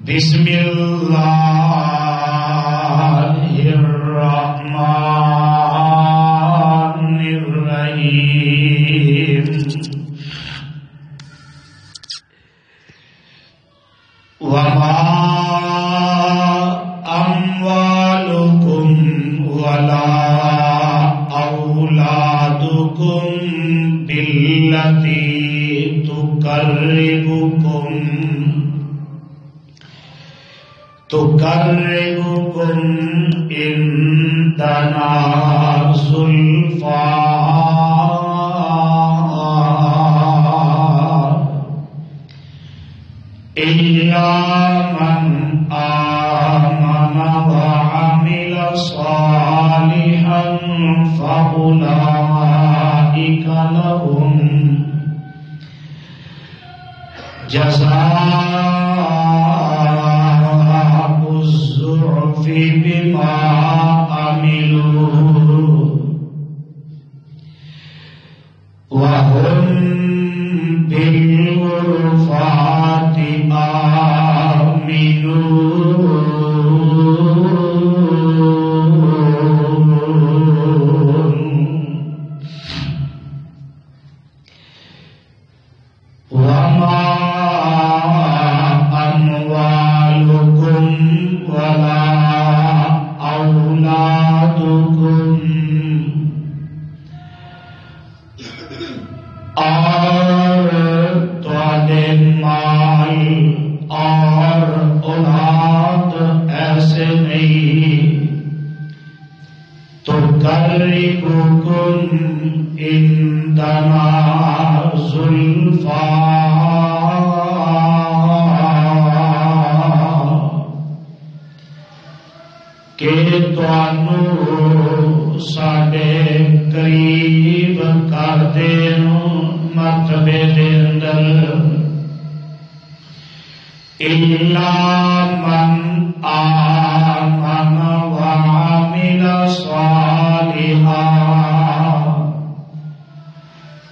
بسم اللہ الرحمن الرحیم وما اموالکم ولا اولادکم بالتی تقربكم عندنا زلفى إلا من آمن وعمل صالحا فأولئك لهم جزاء الضعف بما عملوا وهم بالغرفات آمنون وما أموالكم ولا أولادكم اور تمہارے مال اور اولاد ایسے نہیں تقربكم عندنا زلفى کہ تانوں ساڈے قریب کر دین مرتبے دے اندر الا من آمن وعمل صالحا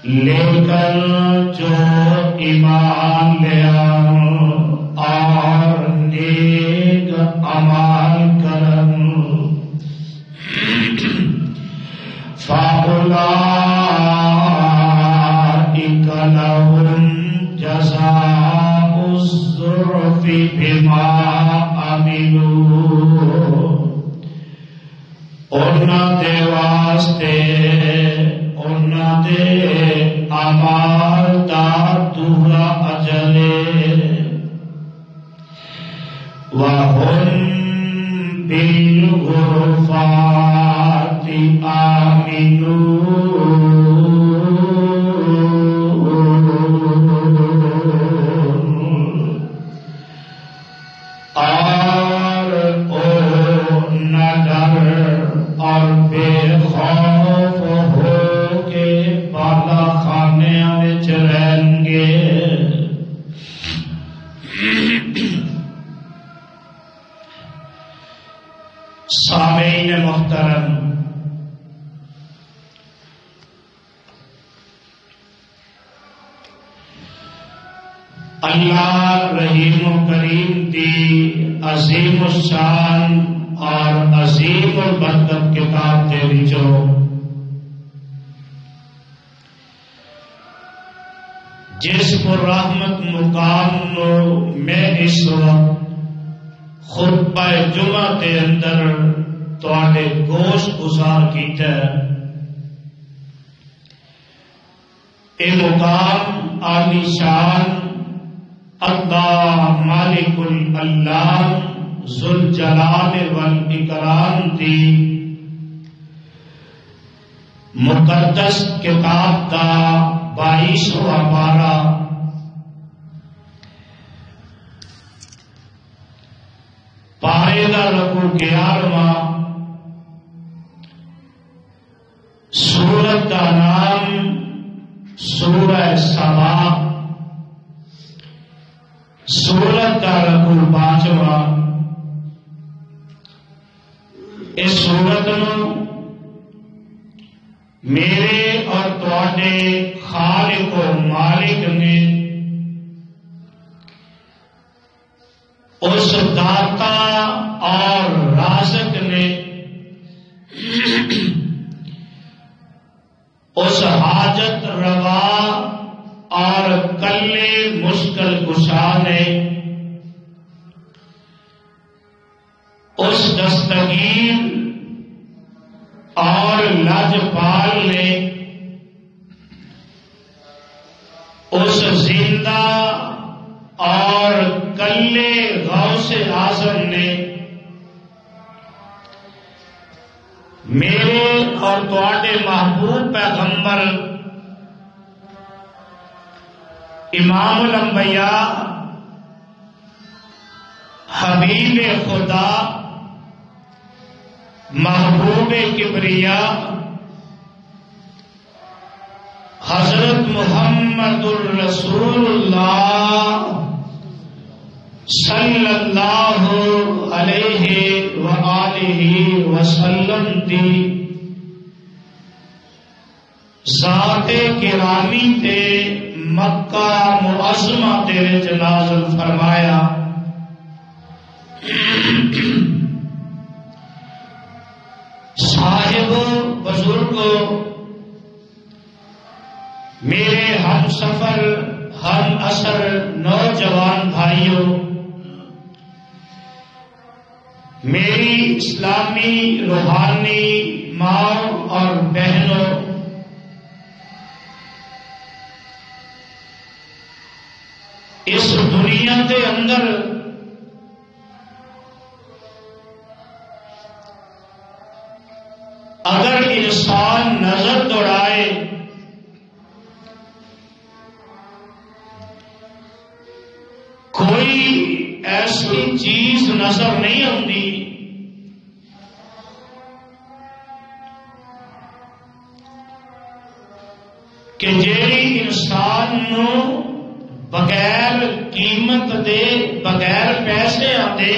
لیکن جو ایمان لے اور نیک عمل کرن فَأُولَئِكَ لَهُمْ جَزَاءُ الضِّعْفِ بِمَا عَمِلُوا انہاں دے واسطے انہاں دے اعمال دا دوہرا اجر وَهُمْ بِالْغُرُفَاتِ آمنون اور او نہ ڈر اور بے خوف ہو کے بالا خانے وچ رہیں گے سامعین محترم اللہ رحیم و کریم دی عظیم الشان اور عظیم البرکت کتاب دے وچوں جس پر رحمت مقام نو میں اس وقت خطبہ جمعہ کے اندر تواڈے گوشت گزار کیتا ہے اے مقام عالی شان اللہ مالک اللہ ذوالجلال والاکرام دی مقدس کتاب دا 22واں پارہ پارے دا رکوع 11واں سورت دا نام سورہ سبا سورت دا رکوع 5واں اس سورت نو میرے اور تواڈے خالق و مالک نے اس اس داتا اور رازق نے اس حاجت روا اور کلے مشکل کشا نے اس دستگیر اور لاجپال نے اس زندہ اور کلے غوث اعظم نے میرے اور تواڈے محبوب پیغمبر امام الانبیاء حبیب خدا محبوب کبریا حضرت محمد الرسول اللہ صلی اللہ علیہ وآلہ وسلم دی ذات گرامی تے مکہ معظمہ تیرے نازل فرمایا. صاحب بزرگوں، میرے ہم سفر ہم اثر نوجوان بھائیوں، میری اسلامی روحانی ماں اور بہنوں، اس دنیا کے اندر اگر انسان نظر دوڑائے کوئی ایسی چیز نظر نہیں آتی کہ جیڑی انسان نو بغیر قیمت دے بغیر پیسے دے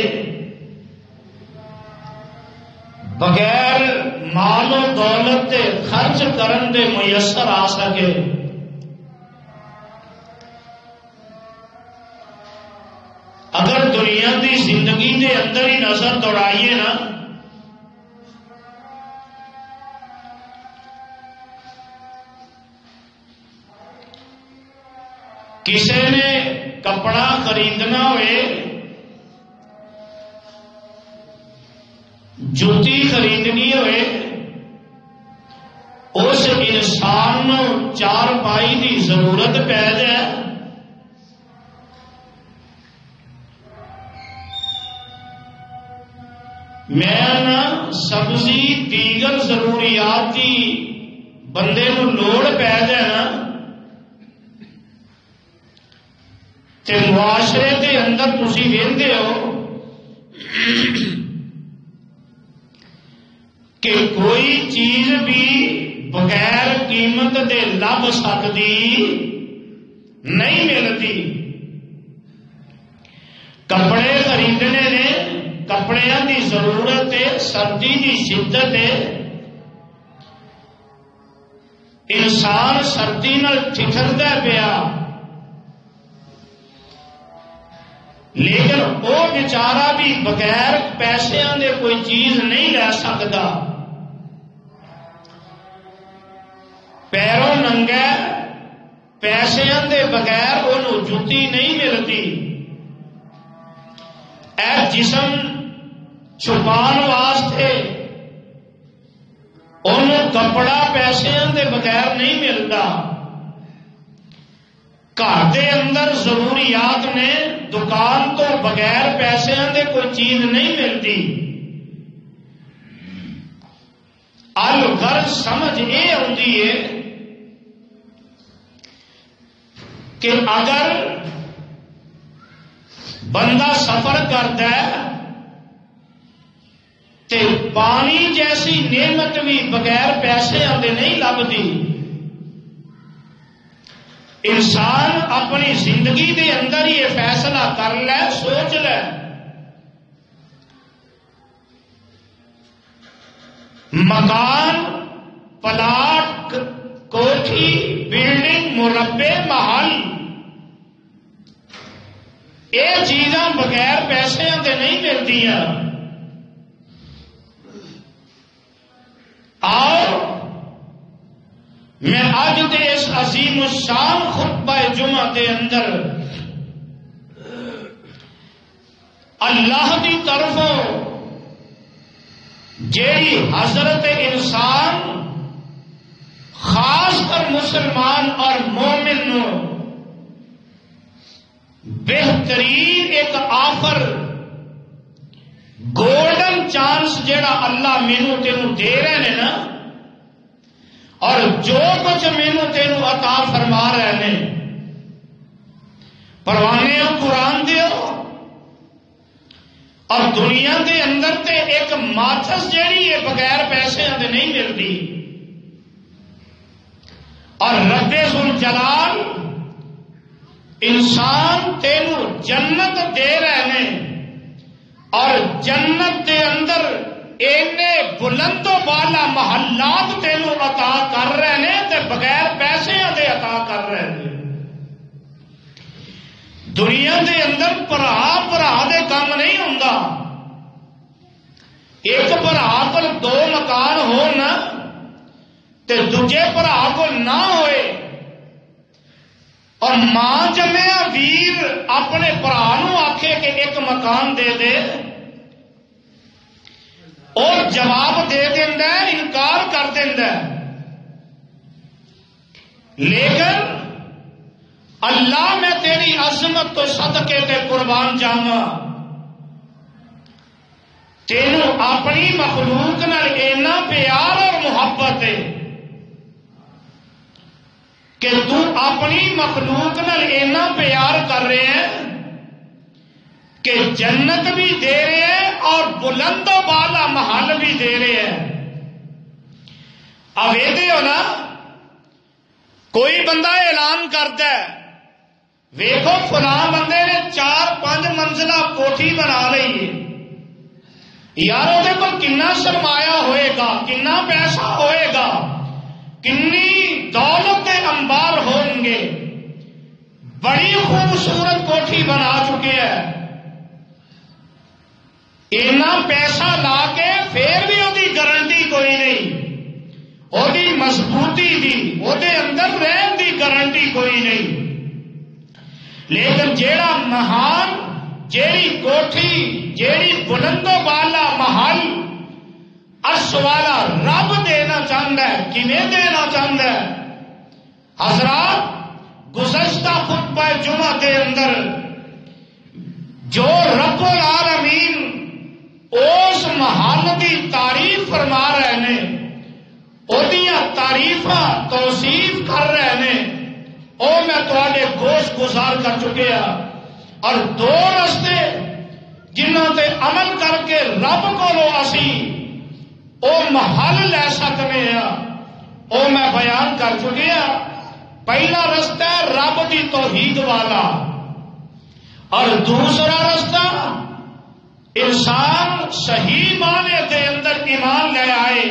بغیر مال و دولت دے خرچ کرن دے میسر آ سکے. اگر دنیا دی زندگی دے اندر ہی نظر دوڑائیے نا کسی نے کپڑا خریدنا ہوئے جوتی خریدنی ہوئے اس انسان نو چار پائی دی ضرورت پی جائے میں نا سبزی دیگر ضروریات کی بندے نو لوڑ پی جائے نا تے معاشرے کے اندر تسی ویندے ہو کہ کوئی چیز بھی بغیر قیمت دے لب سکتی نہیں ملتی. کپڑے خریدنے نے کپڑے دی ضرورت ہے، سردی دی شدت ہے، انسان سردی نال ٹھٹھردا پیا لیکن وہ بیچارہ بھی بغیر پیسوں دے کوئی چیز نہیں لے سکتا. پیروں ننگا پیسوں دے بغیر انہوں جوتی نہیں ملتی. اے جسم چھپان واسطے انہوں کپڑا پیسوں دے بغیر نہیں ملتا. گھر دے اندر ضروریات نے دکان تو بغیر پیسوں دے کوئی چیز نہیں ملتی. الغرض سمجھ یہ آتی ہے کہ اگر بندہ سفر کرتا ہے تے پانی جیسی نعمت بھی بغیر پیسے آدھے نہیں لبتی. انسان اپنی زندگی دے اندر یہ فیصلہ کر لے، سوچ لے مکان پلاٹ کوٹھی بلڈنگ مربع محل یہ چیزاں بغیر پیسے دے نہیں ملتی. آؤ میں اج دے اس عظیم الشان خطبہ جمعہ دے اندر اللہ دی طرفوں جیڑی حضرت انسان خاص کر مسلمان اور مومن نو بہترین ایک آفر گولڈن چانس جیڑا اللہ مینو تینوں دے رہے ہیں نا، اور جو کچھ مینو تینوں عطا فرما رہے ہیں، پروانے قرآن دیو اور دنیا دے اندر تے ایک ماچس جیڑی ہے بغیر پیسے دے نہیں ملتی. اور رب ذوالجلال انسان تینوں جنت دے رہے ہیں، اور جنت دے اندر اینے بلند و بالا محلات تینوں عطا کر رہے ہیں تے بغیر پیسے دے عطا کر رہے ہیں. دنیا دے اندر برا دے کام نہیں ہوندا. ایک برا کو 2 مکان ہو نا تے دوجے برا کو نہ ہوئے، اور ماں جمیا ویر اپنے برا نو آکھے کہ ایک مکان دے دے، اور جواب دے دیندا ہے، انکار کر دیندا ہے. لیکن اللہ میں تیری عظمت تو صدقے تے قربان جاواں، تینوں اپنی مخلوق نال اینا پیار اور محبت ہے کہ تو اپنی مخلوق نال اینا پیار کر رہے ہیں کہ جنت بھی دے رہے ہیں اور بلند و بالا محل بھی دے رہے ہیں. اب یہ ہو نا، کوئی بندہ اعلان کرتا ہے ویکھو فلاں بندے نے 4-5 منزلہ کوٹھی بنا لی ہے، یار وہ کو کنا سرمایہ ہوئے گا، کنا پیسہ ہوئے گا، کنی دولت انبار ہوں گے، بڑی خوبصورت کوٹھی بنا چکے ہیں. اینا پیسہ لا کے پھر بھی وہ گارنٹی کوئی نہیں، وہ مضبوطی دی، وہ اندر رہن دی گارنٹی کوئی نہیں. لیکن جیڑا مہان، جیڑی کوٹھی، جیڑی بلند و بالا محل عرش والا رب دینا چاہتا ہے، کیویں دینا چاہتا ہے؟ حضرات گزشتہ خطبہ جمعہ دے اندر جو رب العالمین اس محل کی تعریف فرما رہے ہیں، اودیاں تعریفاں توصیف کر رہے ہیں، او میں تواڈے گوش گزار کر چکے ہاں. اور 2 رستے جنہاں تے عمل کر کے رب کولو اسی او محل لے سکنے ہاں، او میں بیان کر چکے ہاں. پہلا رستہ ہے رب دی توحید والا، اور دوسرا رستہ انسان صحیح معنی دے اندر ایمان لے آئے،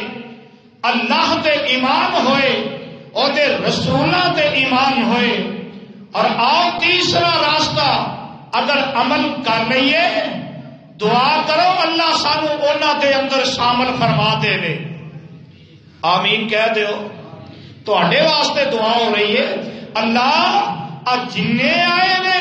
اللہ تے ایمان ہوئے، اور دے رسولہ تے ایمان ہوئے. اور آؤ تیسرا راستہ اگر عمل کر لئیے، دعا کرو اللہ سانو اونا دے اندر شامل فرما دے لے. آمین کہہ دیو. تو اڈے واسطے دعا ہو رہی ہے، اللہ جنے آئے نے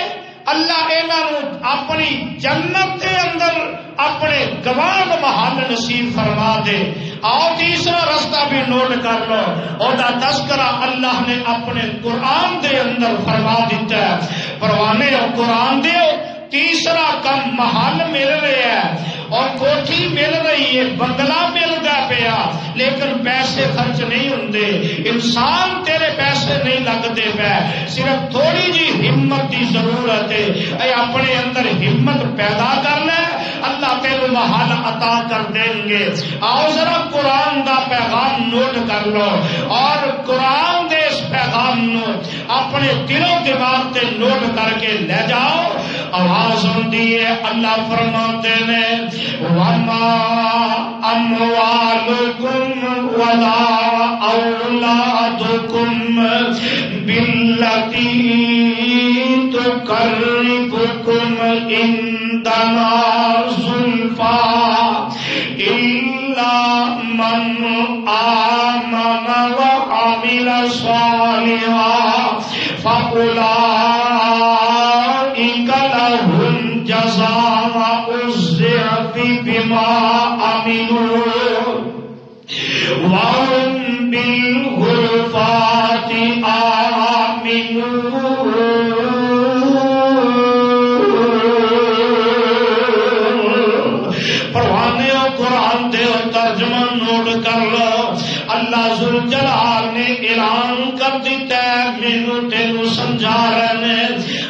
اللہ انہوں اپنی جنت کے اندر اپنے گوان محل نصیب فرما دے. آؤ تیسرا رستہ بھی نوٹ کر لو، اور تذکرہ اللہ نے اپنے قرآن دے اندر فرما دیتا ہے. پروانے اور قرآن دیو، تیسرا کم محل مل رہے ہیں اور کوٹھی مل رہی ہے، بنگلہ ملتا پیا، لیکن پیسے خرچ نہیں ہوندے. انسان تیرے پیسے نہیں لگتے پے، صرف تھوڑی جی ہمت کی ضرورت ہے. اے اپنے اندر ہمت پیدا کر لے، اللہ تیرے محل عطا کر دیں گے. آؤ ذرا قرآن دا پیغام نوٹ کر لو، اور قرآن دے اس پیغام پیغام نو اپنے دل و دماغ تے نوٹ کر کے لے جاؤ. آواز ہوندی ہے اللہ فرماتے نے وما اموالکم ولا اولادکم باللتی تقربکم عندنا زلفا الا من آمن وعمل صالحا فاولئک لهم جزاء الضعف بما عملوا وهم بالغرفات آمنون. پروانے ہو قرآن دے اور ترجمہ نوٹ کر لو. اللہ ذوالجلال نے اعلان کر دیتا ہے مینوں تینوں سمجھا رہے نے.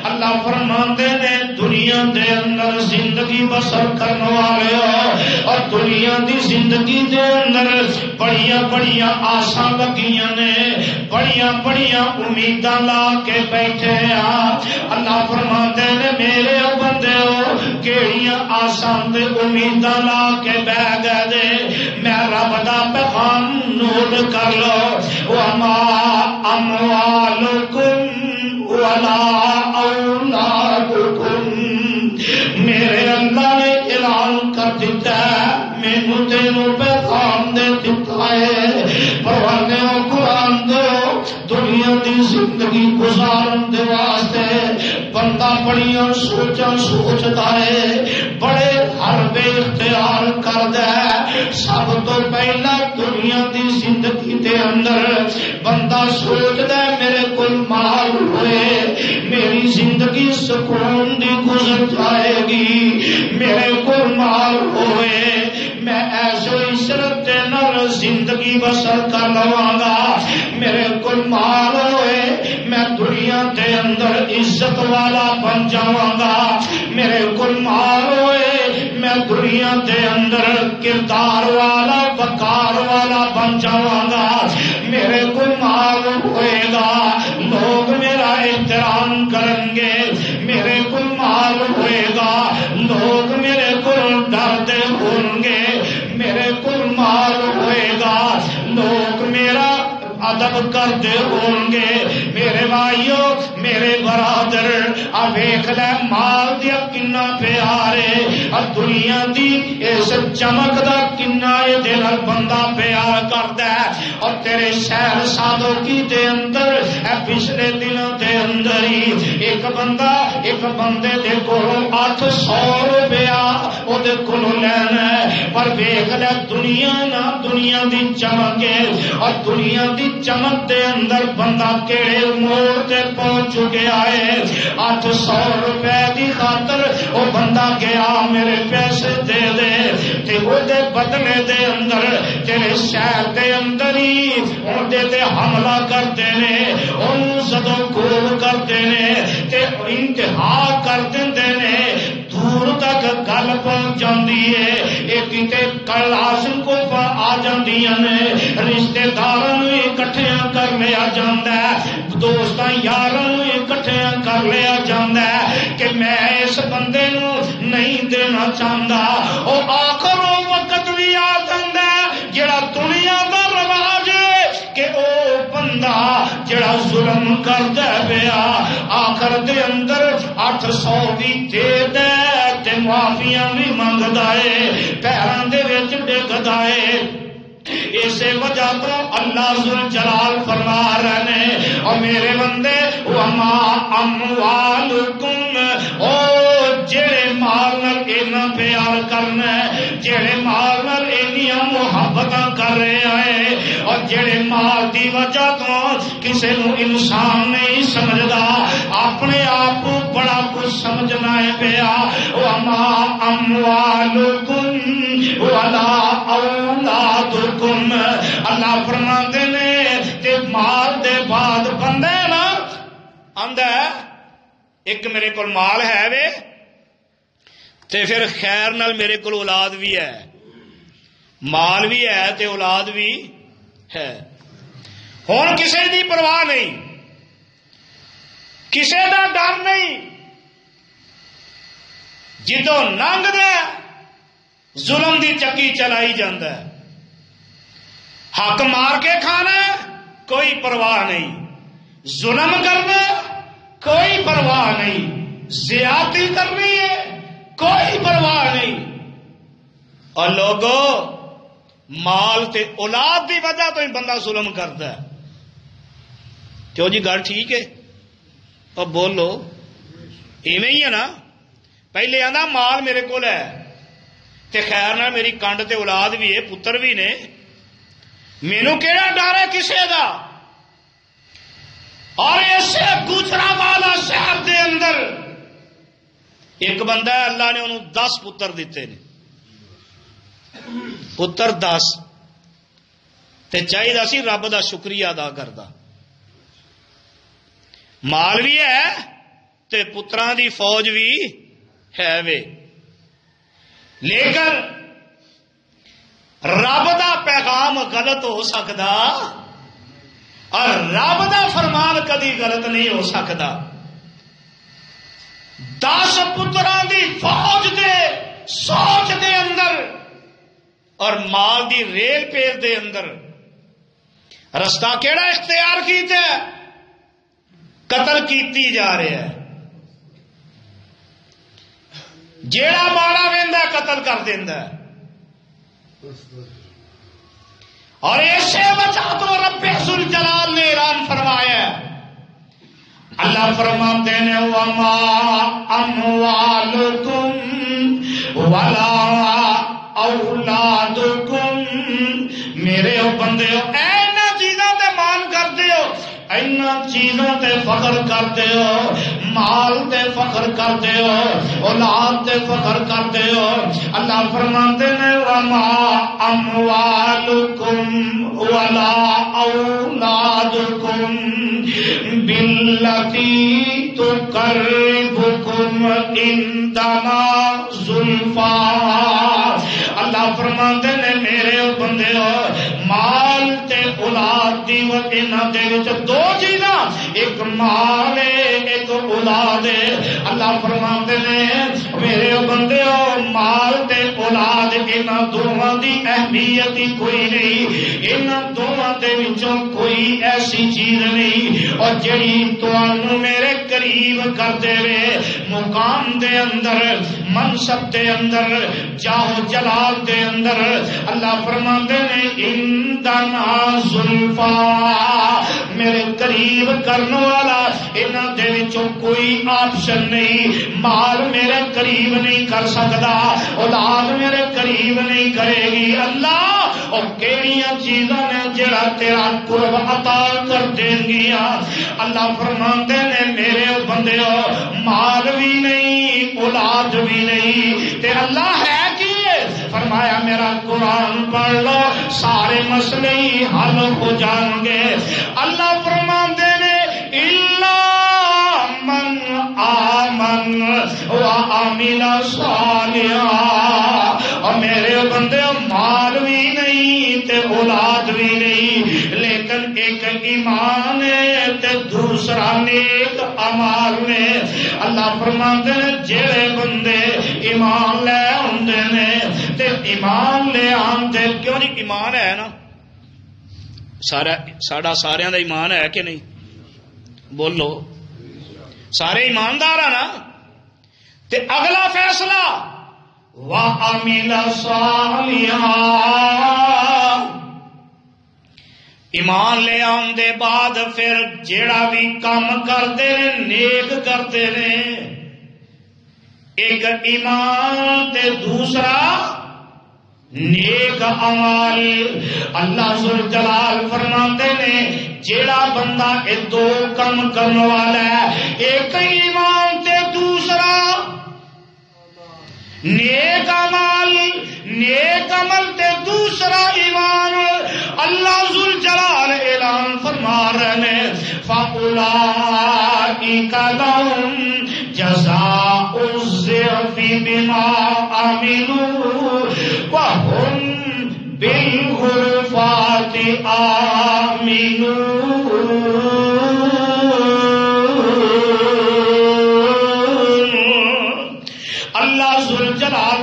اللہ فرماندے نے دنیا دے اندر زندگی بسر کرنے والے ہو اور دنیا دی زندگی دے اندر بڑیاں بڑیاں آساں لگیاں نے, بڑیاں بڑیاں امیداں لا کے بیٹھے ہاں. اللہ فرماندے نے میرے بندے ہو کیڑیاں آساں تے امیداں لا کے بہ گئے دے. میں رب دا پیغام نوٹ کر لو وما اموالکم ولا اولادکم. میرے اللہ نے اعلان کر دیتا ہے مینوں تینوں پیغام دے دیتا ہے. پروانے ہو قرآن دو دنیا دی زندگی گزارن دے واسطے بندہ بڑیاں سوچاں سوچتا ہے, بڑے حربے اختیار کردا ہے. سب تو پہلا دنیا دی زندگی دے اندر بندہ سوچدا ہے میرے کول مال ہوئے میری زندگی سکون دی گزر جائے گی, میرے کول مال ہوئے میں ایسے عشرت دے نال زندگی بسر کر لواں گا, میرے کول مال ہوئے میں دنیا دے اندر عزت والا بن جاواں گا, میرے کول مال ہوئے میں دنیا دے اندر کردار والا وقار والا بن جاواں گا, میرے کول مال ہوئے گا لوگ میرا احترام کریں گے, میرے کول مال ہوئے گا لوگ میرے کول ڈرتے ہوں گے, میرے کول مال ہوئے گا لوگ میرا ادب کرتے ہوں گے. میرے بھائیو میرے برادر آ ویکھ لے مال دیا کنا پیارے اور دنیا دی اس چمک دا کنا یہ دل بندہ پیار کردا ہے. اور تیرے شہر سادگی دے اندر پچھلے دنوں دے اندر ہی ایک بندہ ایک بندے دے کولوں 800 روپیہ او دے کولوں لینا ہے. پر ویکھ لے دنیا نہ دنیا دی چمک ہے اور دنیا دی چمک دے اندر بندہ کیڑے موڑ تے پہنچ چکیا ہے. 800 روپے دی خاطر او بندہ گیا میرے پیسے دے دے تے او دے بدلے دے اندر تیرے شہر دے اندر ہی او دے تے حملہ کرتے نے, اونوں زدو گول کرتے نے تے انتہا کر دیندے نے, دور تک گل پہنچ جاندی ہے. ایک تے کلاشن کو آ جاندیاں نے, رشتے داراں نوں اکٹھیاں کر لیا جاندا ہے, دوستاں یاراں نوں اکٹھیاں کر لیا جاندا ہے کہ میں اس بندے نوں نہیں دینا چاہندا. او آخر او وقت بھی آ جاندا ہے جڑا دنیا دا رواج ہے کہ او بندہ جڑا ظلم کردا پیا آخر دے اندر 800 بھی دے دے تے معافیاں بھی منگدا ہے, پیراں دے وچ ڈگدا ہے. اسی وجہ تو اللہ ذوالجلال فرما رہے ہیں اور میرے بندے وما اموالکم او جڑے مال نال اینا پیار کرنا ہے, جڑے مال نال اینیاں محبتاں کر رہے ہیں اور جڑے مال دی وجہ تو کسے نو انسان نہیں سمجھدا اپنے آپ کو بڑا کچھ سمجھنا ہے پیا. وما اموالکم ولا اولادکم اللہ فرماندے نے کہ مال دے بعد بندے نا آندا ہے ایک میرے کول مال ہے وے تے پھر خیر نال میرے کول اولاد بھی ہے, مال بھی ہے تے اولاد بھی ہے. ہن کسے دی پرواہ نہیں, کسے دا ڈر نہیں، جدوں لنگ دے ظلم دی چکی چلائی جاندہ ہے، حق مار کے کھانا کوئی پرواہ نہیں، ظلم کرنا کوئی پرواہ نہیں، زیادتی کرنی ہے کوئی پرواہ نہیں۔ اور لوگوں مال تے اولاد دی وجہ تو ہی بندہ ظلم کرتا ہے، کیوں جی گل ٹھیک ہے؟ اور بولو ایویں ہی ہے نا؟ پہلے آندا مال میرے کول ہے تے خیر نہ میری کنڈ تے اولاد بھی ہے، پتر بھی نے، مینوں کیڑا ڈر ہے کسے دا؟ اور ایسے گجرانوالا شہر دے اندر ایک بندہ ہے، اللہ نے انہوں 10 پتر دیتے نے، پتر 10 تے چاہیے سی رب دا شکریہ ادا کردا، مال بھی ہے تے پتران دی فوج بھی ہے وے، لیکن رب دا پیغام غلط ہو سکتا اور رب دا فرمان کدی غلط نہیں ہو سکتا۔ 10 پتران دی فوج دے سوچ دے اندر اور مال دی ریل پیل دے اندر رستہ کیڑا اختیار کیتا ہے؟ قتل کیتی جا رہا ہے، جیڑا مارا ویندا قتل کر دیندا ہے۔ اور ایسے وجہ تو رب ذوالجلال نے اعلان فرمایا، اللہ فرماتے ہیں وما اموالکم ولا اولادکم، میرے بندے اینا چیزوں تے مان کرتے ہو، اینا چیزوں تے فخر کرتے ہو، مال تے فخر کرتے ہو، اولاد تے فخر کرتے ہو، اللہ فرماتے ہیں وما اموالکم ولا اولادکم باللتی تقربکم عندنا زلفا، اللہ فرماتے ہیں میرے بندے ہو مال تے اولاد دی انہاں دے وچ 2 چیزاں، ایک مال ہے ایک اولاد ہے، اللہ فرماتے ہیں میرے بندے ہو مال تے اولاد انہاں دونوں دی اہمیت ہی کوئی نہیں، انہاں دونوں دے وچوں کوئی ایسی چیز نہیں اور جڑی تانوں میرے قریب کر دے وے، مقام دے اندر، منصب دے اندر، جاہ جلال دے اندر، اللہ فرماتے ہیں اندنا زلفا، میرے قریب کرنے والا انہاں دے وچوں کوئی آپشن نہیں، مال میرے قریب نہیں کر سکتا، اولاد میرے قریب نہیں کرے گی، اللہ اور کیڑیاں چیزاں نے جڑا تیرا قرب عطا کر دیں گیا، اللہ فرماتے ہیں میرے بندے ہو مال بھی نہیں اولاد بھی نہیں تے اللہ ہے کی؟ فرمایا میرا قرآن پڑھ لو سارے مسئلے ہی حل ہو جائیں گے، اللہ فرماتے ہیں الا من آمن وعمل صالحا، اور میرے بندے مال بھی نہیں تے اولاد بھی نہیں، لیکن ایک ایمان ہے تے دوسرا نیک اعمال نے، اللہ فرماتے ہیں جڑے بندے ایمان لے آندے نے تے ایمان لے آندے، کیوں نہیں ایمان ہے نا، ساڈا سارے دا ایمان ہے کہ نہیں؟ بولو سارے ایماندار ہیں نا، تے اگلا فیصلہ وَعَمِلَ صَالِحًا، ایمان لے آن دے بعد پھر جیڑا بھی کام کرتے ہیں نیک کرتے ہیں، ایک ایمان تے دوسرا نیک عمل، اللہ ذوالجلال فرماتے نے جیڑا بندہ یہ 2 کم کرنے والا ہے، ایک ایمان تے دوسرا نیک عمل تے دوسرا ایمان، اللہ ذوالجلال اعلان فرما رہے ہیں فَأُولَٰئِكَ لَهُمْ جَزَاءُ الضِّعْفِ بِمَا عَمِلُوا وَهُمْ بِالْغُرُفَاتِ آمِنُونَ۔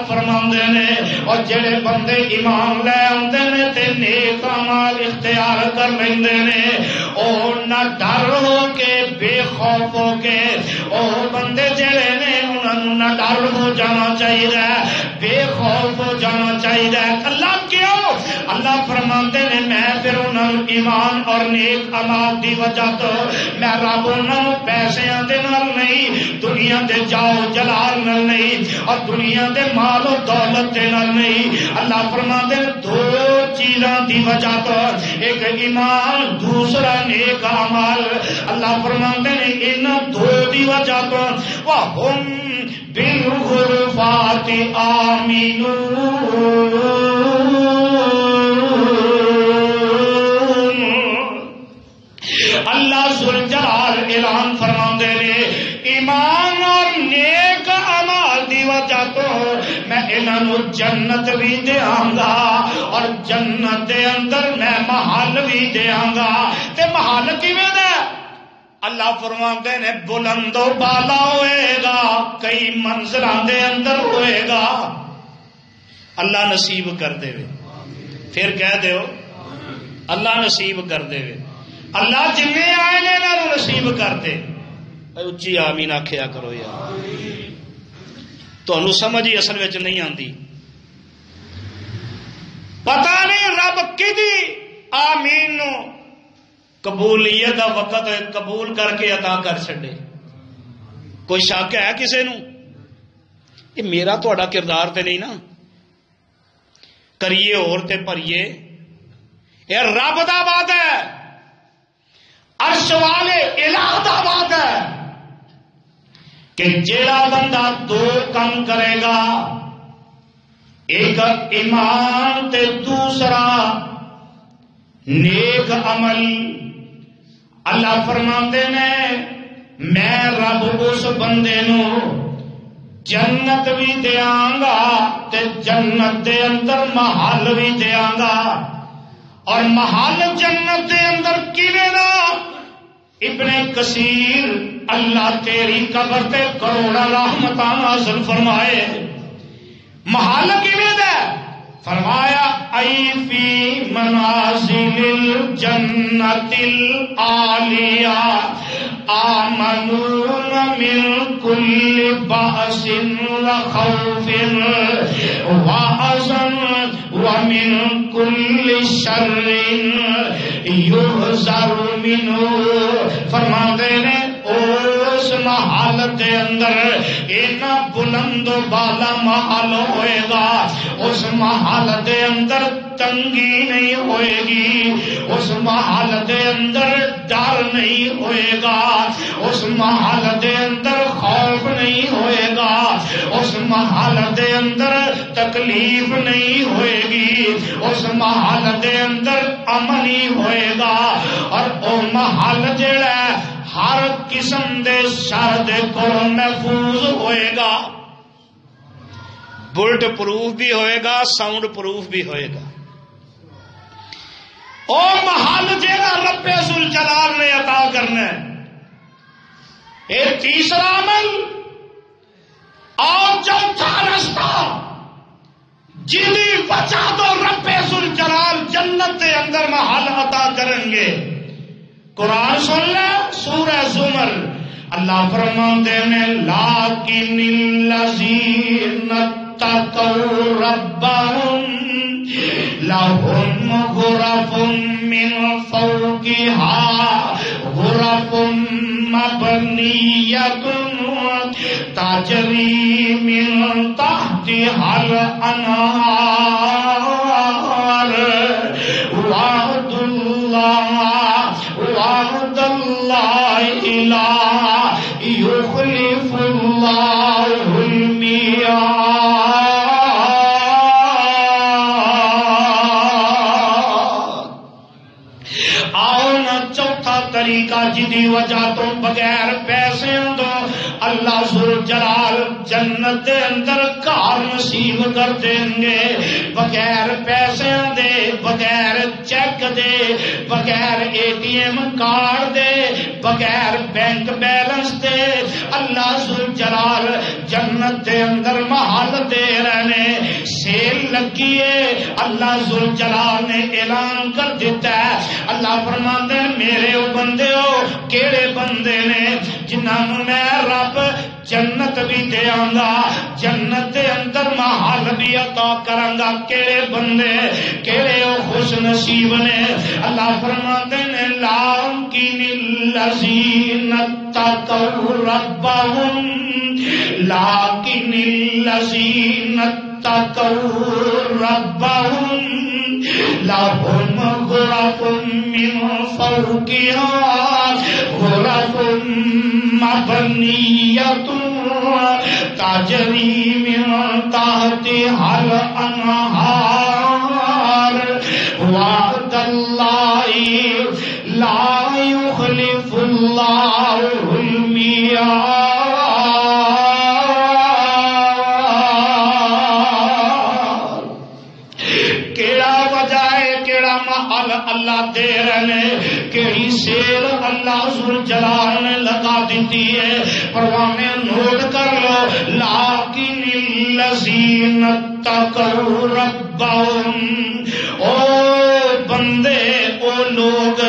فرماندے نے اور جڑے بندے ایمان لے آندے نے تے نیک اعمال اختیار کر لیندے نے او نہ ڈر ہو کے بے خوف ہو کے او بندے جڑے نے انہاں نوں نہ ڈر ہو جانا چاہیے بے خوف ہو جانا چاہیے اللہ کیوں اللہ فرماندے نے میں پھر انہاں نوں ایمان اور نیک اعمال دی وجہ تو میں رب انہاں نوں پیسیاں دے نال نہیں دنیا دے جاؤ جلال نال نہیں اور دنیا دے مال و دولت دے نال نہیں اللہ فرماندے دو چیزاں دی وجہ تو ایک ایمان دوسرا نیک اعمال اللہ فرماندے نے ان دو دی وجہ تو وہم بالغرفات آمینون اللہ ذوالجلال اعلان فرماندے نے ایمان اور نیک اعمال دی وجہ تو میں انہاں نوں جنت بھی دیاں گا اور جنت دے اندر میں محل بھی دیاں گا تے محل کیویں دا اللہ فرماندے نے بلند و بالا ہوئے گا کئی منزلاں دے اندر ہوئے گا اللہ نصیب کر دے وے پھر کہہ دیو اللہ نصیب کر دے وے اللہ جنہیں آئے نے انہاں نوں نصیب کر دے اچھی آمین آکھیا کرو یار تانوں سمجھ ہی اصل وچ نہیں آندی پتہ نہیں رب کدی آمین نو قبولیت دا وقت قبول کر کے عطا کر چھڈے کوئی شک ہے کسے نو یہ میرا تہاڈا کردار تے نہیں نا کریے اور تے بھریے یہ رب دا وعدہ ہے عرش والے الہ دا وعدہ ہے کہ جیڑا بندہ دو کم کرے گا ایک ایمان تے دوسرا نیک عمل اللہ فرماندے نے میں رب اس بندے نو جنت بھی دیاں گا تے جنت دے اندر محل بھی دیاں گا اور محل جنت دے اندر کیویں دا ابن کثیر اللہ تیری قبر تے کروڑا رحمتاں نازل فرمائے محل کیویں دا فرمایا ای فی منازل الجنت العالیہ آمنون من کل بأس وخوف وحزن ومن کل شر یحذر منہ فرما دے نے اس محل دے اندر اینا بلند و بالا محل ہوئے گا اس محل دے اندر تنگی نہیں ہوئے گی اس محل دے اندر ڈر نہیں ہوئے گا اس محل دے اندر خوف نہیں ہوئے گا اس محل دے اندر تکلیف نہیں ہوئے گی اس محل دے اندر امن ہی ہوئے گا اور او محل جڑا ہر قسم دے شر دے کو محفوظ ہوئے گا بلٹ پروف بھی ہوئے گا ساؤنڈ پروف بھی ہوئے گا او محل جیڑا رب ذوالجلال نے عطا کرنا ہے یہ تیسرا عمل اور چوتھا رستہ جنہی وجہ تو رب ذوالجلال جنت کے اندر محل عطا کریں گے قرآن سن لے سورہ زمر اللہ فرماندے نے لیکن الذین اتقوا ربهم لهم غرف من فوقها غرف مبنیۃ تجری من تحتها الانہار وعد اللہ لا یخلف اللہ المیعاد آؤ نا چوتھا طریقہ جدی وجہ تو بغیر پیسے دو اللہ ذوالجلال جنت دے اندر گھر نصیب کر دیں گے بغیر پیسے دے بغیر چیک دے بغیر ATM کارڈ دے بغیر بینک بیلنس دے اللہ ذوالجلال جنت دے اندر محل دے رہنے سیل لگی ہے اللہ ذوالجلال نے اعلان کر دیتا ہے اللہ فرماتے ہیں میرے او بندے ہو کیڑے بندے نے جنہاں نوں میں رب جنت بھی دے آنگا جنت دے اندر محل بھی عطا کرانگا کیڑے بندے کیڑے او خوش نصیب نے اللہ فرماتے ہیں لاکن الذین اتقوا ربهم لاکن الذین اتقوا ربهم لهم غرف من فوقها غرف مبنیۃ تجری من تحتها الانہار وعد اللہ لا یخلف اللہ المیعاد اللہ دے رہنے کیڑی سیل اللہ ذوالجلال نے لگا دیتی ہے پروانے نوٹ کر لو لاکن الذین اتقوا ربهم او بندے او لوگ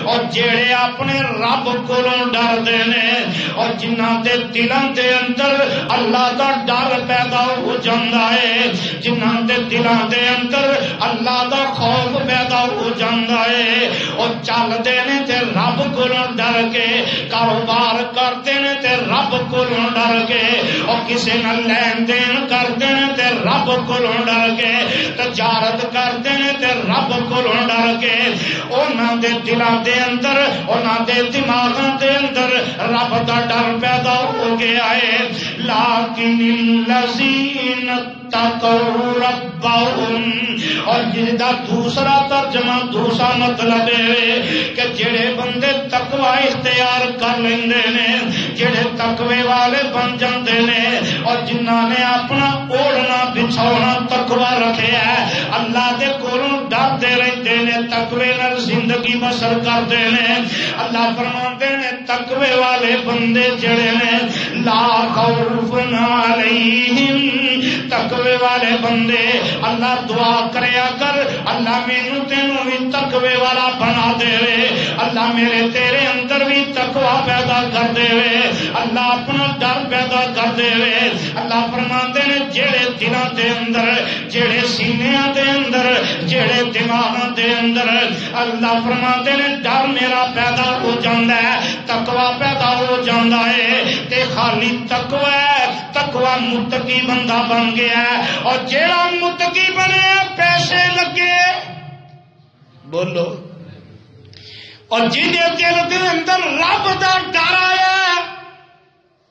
اور جڑے اپنے رب کولوں ڈردے نے اور جنہاں دے دلاں دے اندر اللہ دا ڈر پیدا ہو جاندا ہے جنہاں دے دلاں دے اندر اللہ دا خوف پیدا ہو جاندا ہے اور چلدے نے تے رب کولوں ڈر کے کاروبار کرتے نے تے رب کولوں ڈر کے اور کسے نال لین دین کرتے نے تے رب کولوں ڈر کے تجارت کرتے نے تے رب کولوں ڈر کے انہاں دے دلاں دے اندر انہاں دے دماغاں دے اندر رب دا ڈر پیدا ہو گیا ہے لیکن الذین اتقوا ربهم اور جس دا دوسرا ترجمہ دوسرا مطلب ہے کہ جڑے بندے تقوی اختیار کر لیندے نے جڑے تقوی والے بن جاندے نے اور جنہاں نے اپنا اوڑھنا بچھونا تقوی رکھیا ہے اللہ دے کولوں ڈردے رہندے نے تقوی نال زندگی بسر کردے نے اللہ فرماندے نے تقوی والے بندے جڑے نے لا خوف علیہم تقوی والے بندے اللہ دعا کریا کر اللہ مینوں تینوں بھی تقوی والا بنا دے اللہ میرے تیرے اندر بھی تقوی پیدا کر دے اللہ اپنا ڈر پیدا کر دے اللہ فرماندے نے جڑے دلاں دے اندر جڑے سینیاں دے اندر جڑے دماغاں دے اندر اللہ فرماندے نے ڈر میرا پیدا ہو جاندا ہے تقوی پیدا ہو جاندا ہے تے خالی تقوی متقی بندہ بن گیا ہے اور جیڑا متقی بنے پیسے لگے بولو اور جنہیں دل کے اندر رب دا ڈر آیا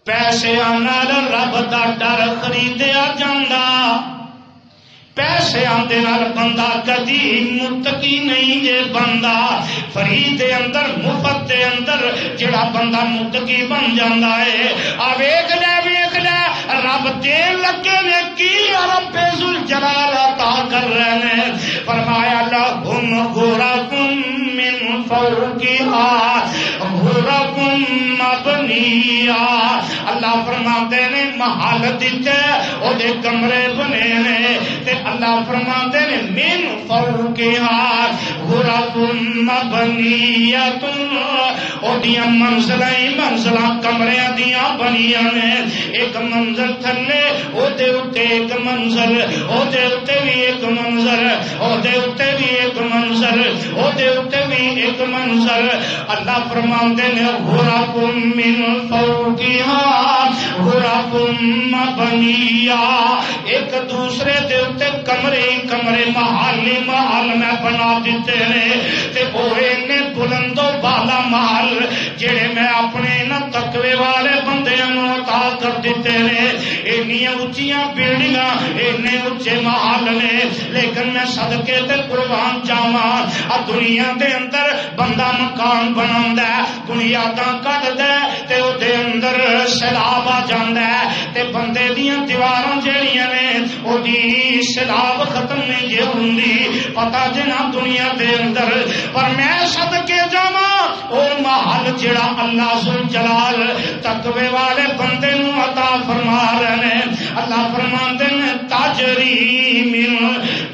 پیسے نال رب دا ڈر خریدیا جاندا پیسے آندے نال بندہ کدی متقی نہیں جے بندہ فرید دے اندر مفت دے اندر جڑا بندہ متقی بن جاندا ہے آ ویکھ لے رب دین لگے نے کی رب ذوالجلال عطا کر رہے ہیں فرمایا لہم غرف من فوقها غرف مبنیہ اللہ فرماتے نے محل دیتے او دے کمرے بنے نے تے اللہ فرماتے نے من فوقها غرف مبنیہ او دیاں منزلاں کمریاں دیاں بنیاں نے ایک منزل تھلے او دے اتے ایک منزل او دے اتے بھی ایک منزل او دے اتے بھی ایک منزل او دے اتے بھی ایک منزل اللہ فرماندے نے غرف من فوقها غرف مبنیہ ایک دوسرے دے اتے کمرے محل میں بنا دیتے ہیں تے او اینے بلند و بالا محل جڑے میں اپنے نہ تقوی والے بندیاں نوں عطا کر دیتے نے، اینیاں اچیاں بلڈنگاں اینے اچے محل نے، لیکن میں صدقے تے قربان جاواں دنیا دے اندر بندہ مکان بناوندا ہے، بنیاداں کٹدا ہے تے او دے اندر سیلاب آ جاندا ہے تے بندے دیاں دیواراں جیڑیاں نے او دی سیلاب ختم نہیں جے ہوندی، پتہ جے نہ دنیا دے اندر۔ پر میں صدقے جاواں او محل جڑا اللہ ذوالجلال تقوی والے بندے نو عطا فرما رہے ہیں۔ اللہ فرماندے نے تجری من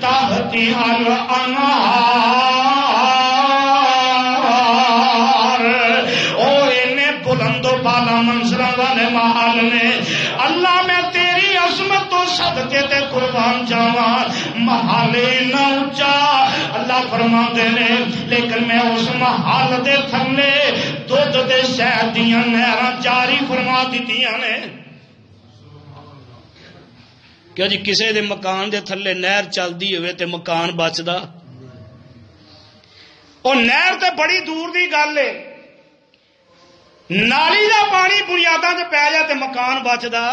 تحتها الانہار، او اینے بلند و بالا منظراں والے محل نے۔ اللہ میں تیری عظمت تو صدقے تے قربان جاواں، محل نہ اونچا اللہ فرماندے نے، لیکن میں اس محل دے تھلے دودھ دے شہد دیاں نہراں جاری فرما دتیاں نے۔ کیا جی کسے دے مکان دے تھلے نہر چلدی ہوئے تے مکان بچدا؟ او نہر تے بڑی دور دی گل ہے، نالی دا پانی بنیاداں تے پی جائے تے مکان بچدا؟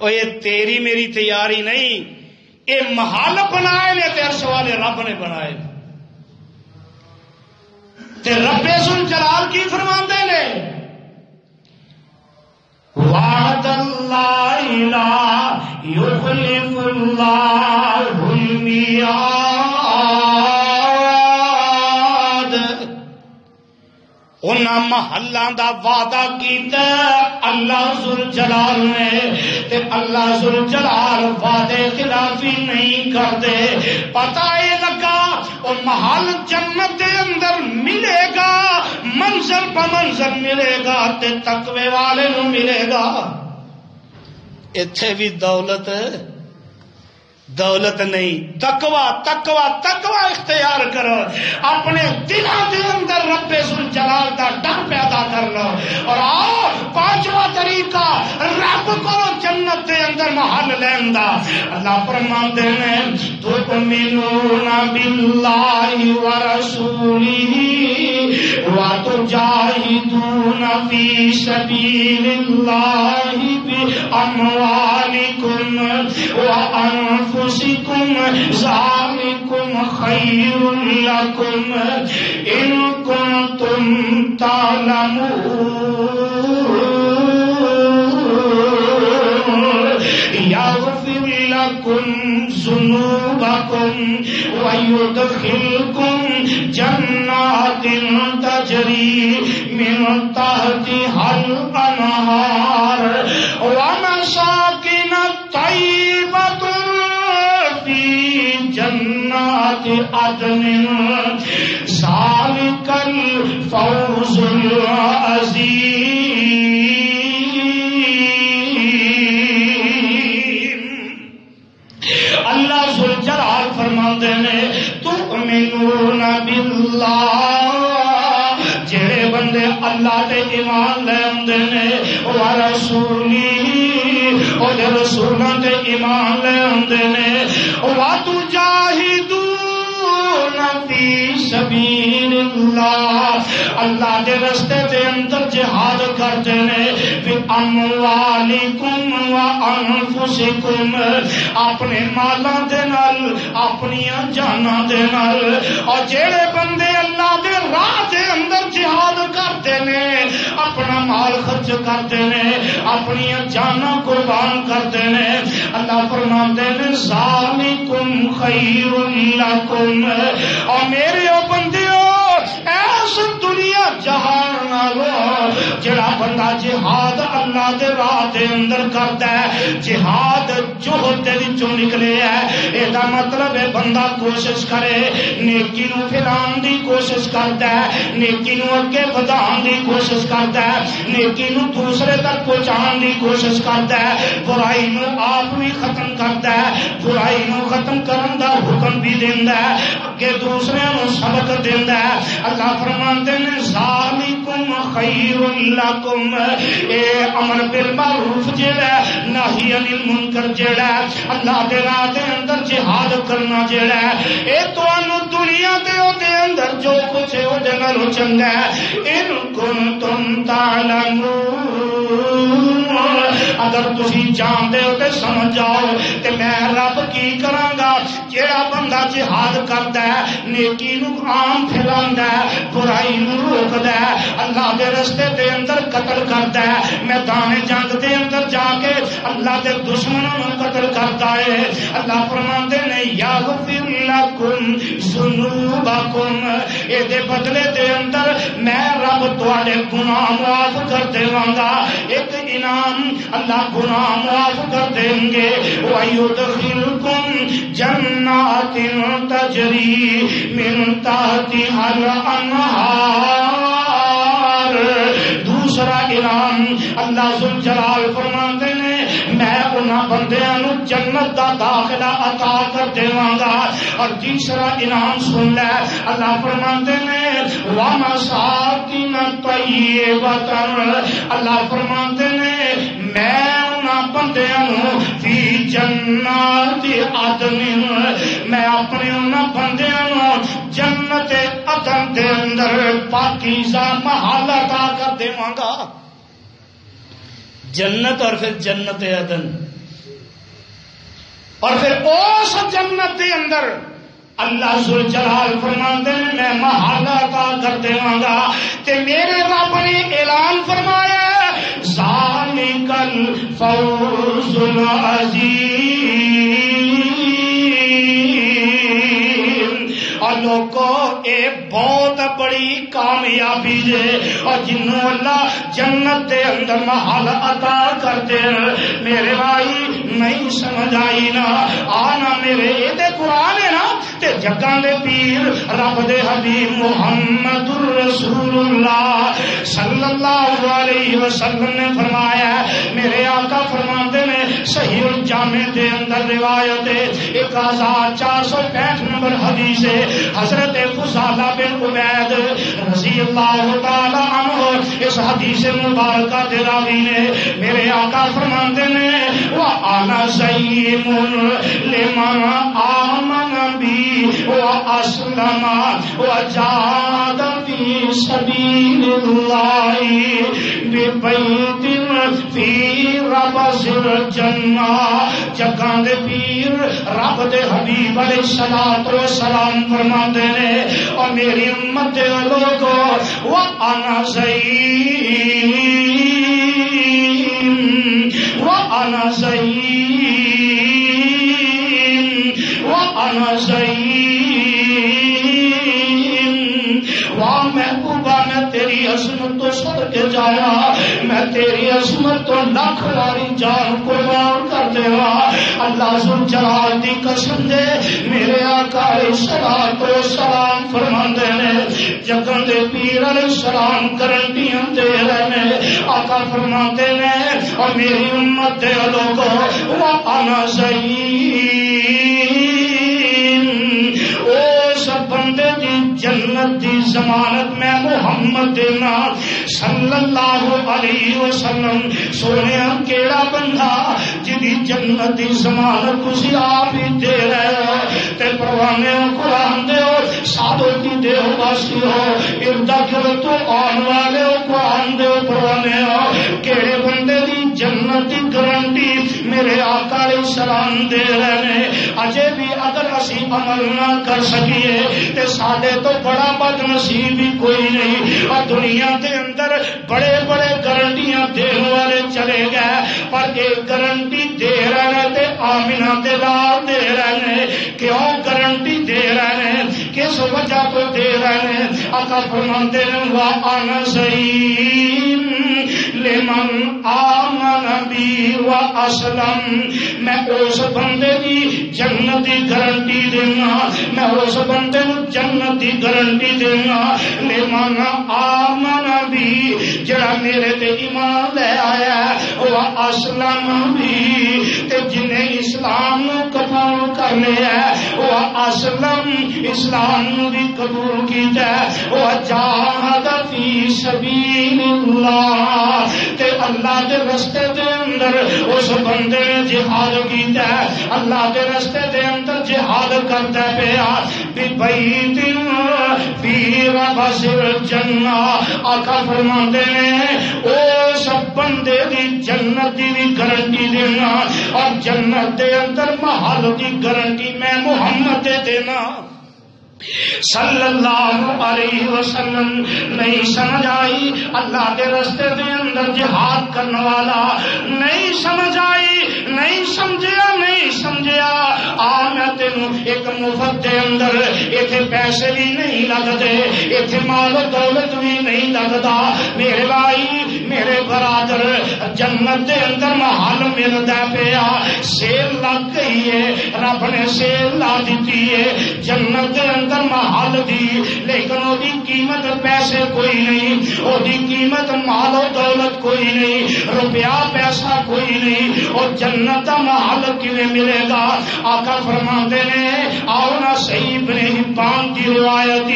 او یہ تیری میری تیاری نہیں، یہ محل بنائے نے تے عرش والے رب نے بنائے تے رب ذوالجلال کی فرماندے نے وعد اللہ لا یخلف اللہ المیعاد، انہاں محلاں دا وعدہ کیتا اللہ ذوالجلال نے تے اللہ ذوالجلال وعدے خلافی نہیں کرتے۔ پتہ یہ لگا وہ محل جنت دے اندر ملے گا، منظر بمنظر ملے گا تے تقوی والے نو ملے گا۔ ایتھے بھی دولت دولت نہیں، تقوی تقوی تقوی اختیار کرو، اپنے دلوں دے اندر رب ذوالجلال دا ڈر پیدا کر لو، اور آؤ پانچواں طریقہ رب کو جنت دے اندر محل لیندا۔ اللہ فرماندے نے تؤمنون باللہ ورسولہ وتجاہدون فی سبیل اللہ باموالکم وانفسکم ذالکم خیر لکم ان کنتم تعلمون یغفر لکم ذنوبکم ویدخلکم جنات تجری من تحتها الانہار ومساکن طیبۃ فی جنات عدن ذالک الفوز العظیم۔ اللہ ذوالجلال فرماندے نے تؤمنون باللہ، جڑے بندے اللہ تے ایمان لے آندے نے، ورسولہ او دے رسولاں تے ایمان لے آندے نے، وتجاہدون فی سبیل اللہ، اللہ دے رستے دے اندر جہاد کرتے نے، باموالکم وانفسکم، اپنے مالاں دے نال اپنی جاناں دے نال۔ اور جڑے بندے اللہ دے راہ دے اندر جہاد کرتے نے، اپنا مال خرچ کرتے نے، اپنی جاناں قربان کرتے نے، اللہ فرماندے نے ذالکم خیر لکم، اور میرے او بندیو ایس دنیا جہان نالو جڑا بندہ جہاد اللہ دے راہ دے اندر کرتا ہے، جہاد جوہد دے وچوں نکلے ہے، اے دا مطلب ہے بندہ کوشش کرے، نیکی نو پھیلان دی کوشش کرتا ہے، نیکی نو اگے ودھان دی کوشش کرتا ہے، نیکی نو دوسرے تک پہنچان دی کوشش کرتا ہے، برائی نو آپ بھی ختم کرتا ہے، برائی نو ختم کرن دا حکم بھی دیندا ہے، اگے دوسرے نو سبق دیندا ہے۔ اللہ فرماندے نے ذالکم خیر لکم، اے امر بالمعروف جڑا نہی عن المنکر جڑا اللہ دے راہ دے اندر جہاد کرنا جڑا ہے اے تانوں دنیا دے او دے اندر جو کچھ ہے او دے نالوں چنگا ہے ان کنتم تعلمون اگر تسی جاندے ہو تے سمجھ جاؤ تے میں رب کی کراں گا جیڑا بندہ جہاد کردا ہے نیکی نو عام پھیلاندا ہے برائی نو روکدا ہے اللہ دے رستے دے اندر قتل کردا ہے میدان جنگ دے اندر جا کے اللہ دے دشمنوں نو قتل کردا ہے اللہ فرماندے نے یغفر لکم ذنوبکم اے دے بدلے دے اندر میں رب تواڈے گناہ معاف کر دیواں گا ایک انعام اللہ گناہ معاف کر دیں گے وَيُدْخِلْكُمْ جَنَّاتٍ تَجْرِي مِنْ تَحْتِهَا الْأَنْهَارُ دوسرا انعام اللہ ذوالجلال فرماتے ہیں میں انہاں بندیاں نو جنت دا داخلہ عطا کر دیواں گا اور تیسرا انعام سن لے اللہ فرماتے ہیں وَمَسَاكِنَ طَيِّبَةً اللہ فرماتے ہیں میں انہاں بندیاں نو فی جنات عدن میں اپنے انہاں بندیاں نو جنت عدن دے اندر پاکیزہ محل عطا کر دیواں گا جنت اور پھر جنت عدن اور پھر اس جنت دے اندر اللہ ذوالجلال فرماتے ہیں میں محل عطا کر دیواں گا تے میرے رب نے اعلان فرمایا ذالک الفوز العظیم اور لوگوں اے بہت بڑی کامیابی ہے اور جنہوں اللہ جنت دے اندر محل عطا کرتے میرے بھائی نہیں سمجھ آئی نا آنا میرے یہ دے قرآن ہے نا تے جگہ دے پیر رب دے حبیب محمد الرسول اللہ صلی اللہ علیہ وسلم نے فرمایا میرے آقا فرماتے نے صحیح الجامع دے اندر روایت ہے 1465 نمبر حدیث ہے حضرت فضالہ بن عبید رضی اللہ تعالی عنہ اس حدیث مبارکہ دے راوی نے میرے آقا فرماتے نے وَأَنَا زَيِّمٌ لِمَنْ آمَنَ بِي وَأَسْلَمَ وَجَاهَدَ فِي سَبِيلِ اللَّهِ بِبَيْتٍ فِي رَبْضِ الْجَنَّةِ جگہ دے پیر رب دے حبیب علیہ الصلوۃ والسلام فرماتے ہیں اور میری امت دے لوگوں وَأَنَا زَيِّمٌ وَأَنَا زَيِّمٌ وَأَنَا زَيِّمٌ واہ محبوبہ میں تیری عظمت تو سر کے جایا میں تیری عظمت تو لاکھ لاری جان قربان کر دے اللہ ذوالجلال دی قسم دے میرے آقا علیہ الصلوۃ والسلام فرماندے نے جگہ دے پیر علیہ السلام گارنٹیاں دے رہے نے آقا فرماتے نے اور میری امت دے لوگوں وَأَنَا زَيِّمٌ اس بندے دی جنت دی ضمانت میں محمد دینا صلی اللہ علیہ وسلم سونے کیڑا بندہ جدی جنت دی ضمانت تسی آپ ہی دے رہے ہو تے پروانے ہو قرآن دے ہو سادوں کی دے ہو باسی ہو اردا کرو تو آن والے ہو قرآن دے ہو پروانے ہو کیڑے بندے دی جنت دی گارنٹی میرے آقا علیہ السلام دے رہے ہیں اجے بھی اگر اسی عمل نہ کر سکیے تے ساڈے تو بڑا بد نصیب ہی کوئی نہیں اور دنیا دے اندر بڑے بڑے گارنٹیاں دینے والے چلے گئے پر ایک گارنٹی دے رہے ہیں تے آمینہ دے لال دے رہے ہیں کیوں گارنٹی دے رہے ہیں کس وجہ کو دے رہے ہیں آقا فرماتے ہیں وَأَنَا زَيِّمٌ لِمَنْ آمَنَ بِي وَأَسْلَمَ میں اس بندے دی جنت دی گارنٹی دینا میں اس بندے نو جنت دی گارنٹی دینا لمن آمن بی جڑا میرے تے ایمان لے آیا وہ اسلم بھی تے جنہیں اسلام نو قبول کر لیا واسلم اسلام بھی قبول کیتا ہے وجاہد فی سبیل اللہ تے اللہ دے رستے دے اندر اس بندے نے جہاد کیتا ہے اللہ دے رستے دے اندر جہاد کرتا پیا بیت فی ربض الجنہ آقا فرماندے نے اس بندے دی جنت دی گارنٹی دینا اور جنت دے اندر محل دی گارنٹی میں محمد دے دینا صلی اللہ علیہ وسلم. نہیں سمجھ آئی اللہ کے رستے دے اندر جہاد کرنے والا نہیں سمجھ آئی نہیں سمجھیا آ میں تینوں ایک مفت دے اندر ایتھے پیسے بھی نہیں لگتے ایتھے مال و دولت بھی نہیں لگتا میرے بھائی میرے برادر جنت دے اندر محل ملتا پیا سیل لگ گئی ہے رب نے سیل لا دیتی ہے جنت دے اندر محل دی لیکن وہ قیمت پیسے کوئی نہیں وہ قیمت مال و دولت کوئی نہیں روپیہ پیسہ کوئی نہیں اور جنت کا محل کیویں ملے گا آقا فرماتے ہیں آؤ نا صحیح ابن حبان کی روایت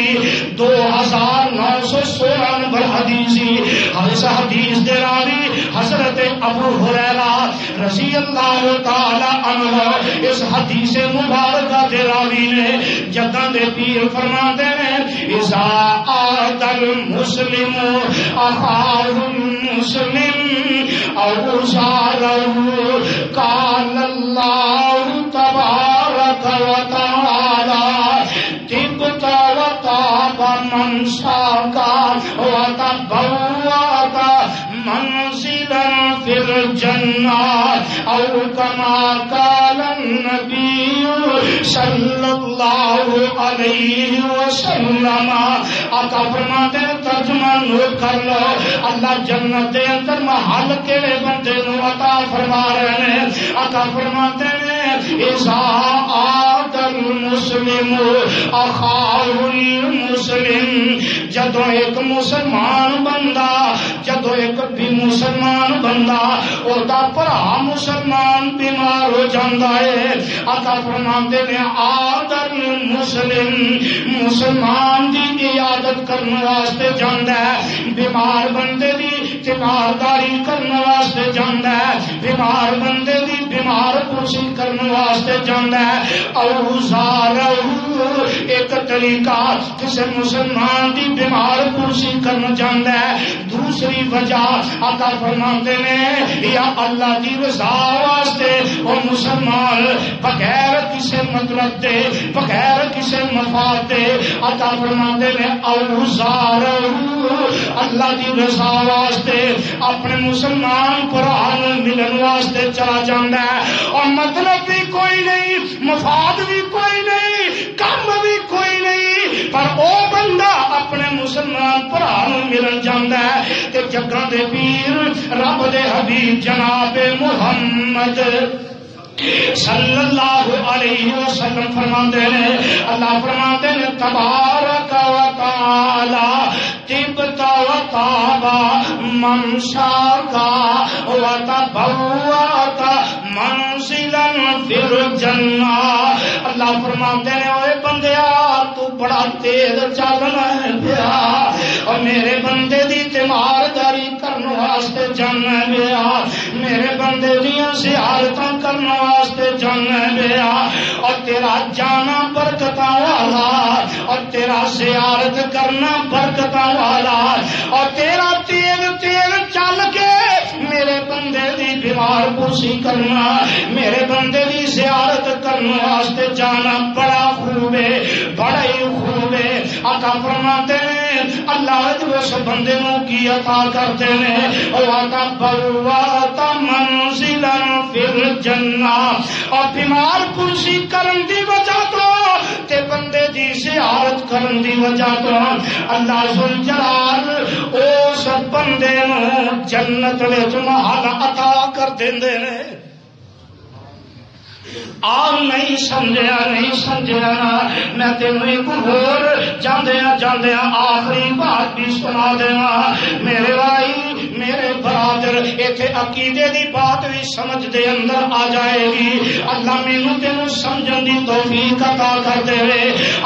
2916 نمبر حدیث دے راوی حضرت ابو ہریرہ رضی اللہ تعالی عنہ اس حدیث مبارکہ دے راوی نے جداں دے پیر فرماتے ہیں اذا آد المسلم اخاہ المسلم او زارہ قال اللہ تبارک و تعالی طبت و طاب منشاکا و تبوات منزلا فی الجنہ او کما قال النبی صلی اللہ علیہ وسلم. آقا فرماتے ہیں ترجمہ نوٹ کر لو اللہ جنت دے اندر محل کیڑے بندے نو عطا فرما رہے ہیں. آقا فرماتے ہیں اذا آد المسلم اخاہ المسلم جدو ایک مسلمان بندہ جدو ایک بھی مسلمان بندہ او دا بھرا مسلمان بیمار ہو جاندا ہے آقا فرماتے ہیں آد المسلم مسلمان دی عیادت کرنے واسطے جاندا ہے بیمار بندے دی تیمارداری کرنے واسطے جاندا ہے بیمار بندے دی بیمار پرسی کرنے واسطے جاندا ہے اوزارہ ایک طریقہ کسی مسلمان دی بیمار پرسی کرنا جاندا ہے دوسری وجہ آقا فرماتے ہیں یا اللہ دی رضا واسطے اور مسلمان بغیر کسی مطلب دے بغیر کسی مفاد دے آقا فرماتے ہیں اوزارہ اللہ دی رضا واسطے اپنے مسلمان قرآن ملن واسطے چلا جاندا ہے اور مطلب بھی کوئی نہیں مفاد بھی کوئی نہیں کم بھی کوئی نہیں پر او بندہ اپنے مسلمان پرانوں ملن جاندا ہے تے جگاں دے پیر رب دے حبیب جناب محمد صلی اللہ علیہ وسلم فرماتے ہیں اللہ فرماتے ہیں تبارک و تعالی طبت و طاب منشاکا و تبوات منزلا فی الجنہ. اللہ فرماتے ہیں اوے بندیا تو بڑا تیز چلنا ہے پیا اور میرے بندے دی تیمارداری کرنے واسطے جانا پیا میرے بندے دیاں زیارتاں کرنے واسطے جانا پیا اور تیرا جانا برکتاں والا اور تیرا زیارت کرنا برکتاں والا اور تیرا تیز چل کے میرے بندے دی بیمار پرسی کرنا میرے بندے دی زیارت کرنے واسطے جانا بڑا خوب ہے بڑا ہی خوب ہے. آقا فرماتے ہیں اللہ اس بندے نو کی عطا کرتے ہیں اور آقا بوات منزلا فی الجنہ اور بیمار پرسی کرن دی وجہ تو تے بندے دی زیارت کرن دی وجہ تو اللہ ذوالجلال اس بندے نو جنت وچ محل عطا کر دیندے نے. آپ نہیں سمجھیا میں تینوں ایک اور جاندیا آخری بات بھی سنا دینا میرے بھائی میرے برادر ایتھے عقیدے دی بات بھی سمجھ دے اندر آ جائے گی. اللہ مینوں تینوں سمجھن دی توفیق عطا کر دے.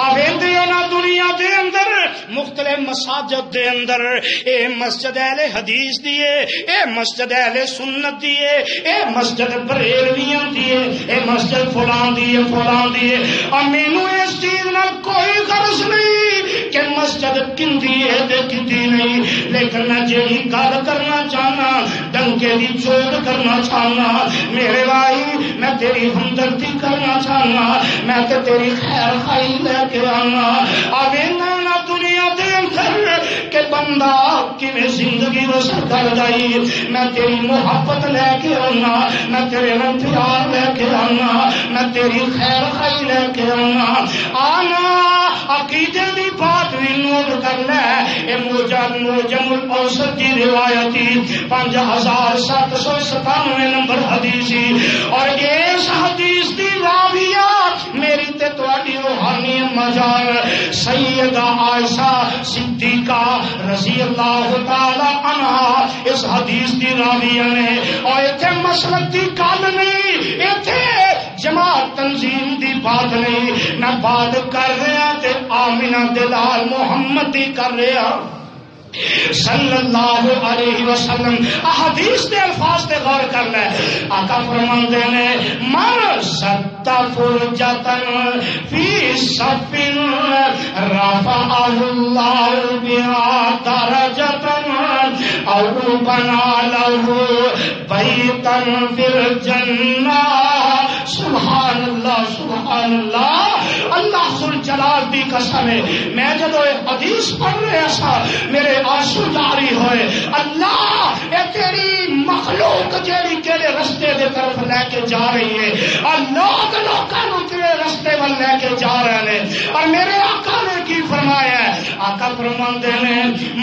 آویندے نا دنیا دے اندر مختلف مساجد دے اندر اے مسجد اہل حدیث دی ہے, اے مسجد اہل سنت دی ہے, اے مسجد بریلویاں دی ہے, اے مسجد فلان دی ہے فلان دی ہے. اور مینوں اس چیز نال کوئی غرض نہیں کہ مسجد کندی ہے تے کندی نہیں, لیکن میں جیڑی گل کرنا چاہنا ڈنکے دی چوٹ کرنا چاہنا میرے بھائی, میں تیری ہمدردی کرنا چاہنا, میں تے تیری خیر خائی لے کے آنا. آوینا نا دنیا دے اندر کہ بندہ کیویں زندگی بسر کر گئی, میں تیری محبت لے کے آنا, میں تیرے نال پیار لے کے آنا, میں تیری خیر خائی لے کے آنا. عقیدے دی بات بھی نوٹ کر لے. اے موجم الاوسط کی روایتی 5797 نمبر حدیثی, اور اس حدیث دی راویہ میری تے تواڈی روحانی اما جان سیدہ عائشہ صدیقہ رضی اللہ تعالی عنہا اس حدیث دی راویہ نے. اور ایتھے مسلک دی گل نہیں, ایتھے جماعت تنظیم دی بات نہیں, میں بات کر رہا تے آمنہ دلال محمد دی کر رہا صلی اللہ علیہ وسلم. حدیث کے الفاظ تے غور کر لے. آقا فرماندے نے من سد فرجتن فی صف رفعہ اللہ بها درجتن او بنا له بیتا فی الجنہ. سبحان اللہ سبحان اللہ. اللہ ذوالجلال دی قسم ہے, میں جدو حدیث پڑھ رہا سا میرے آنسو جاری ہوئے. اللہ اے تیری مخلوق جیڑی کیڑے رستے دے طرف لے کے جا رہی ہے, اور لوگوں کیڑے رستے ول لے کے جا رہے ہیں. اور میرے آقا نے کی فرمایا ہے, آقا فرماندے نے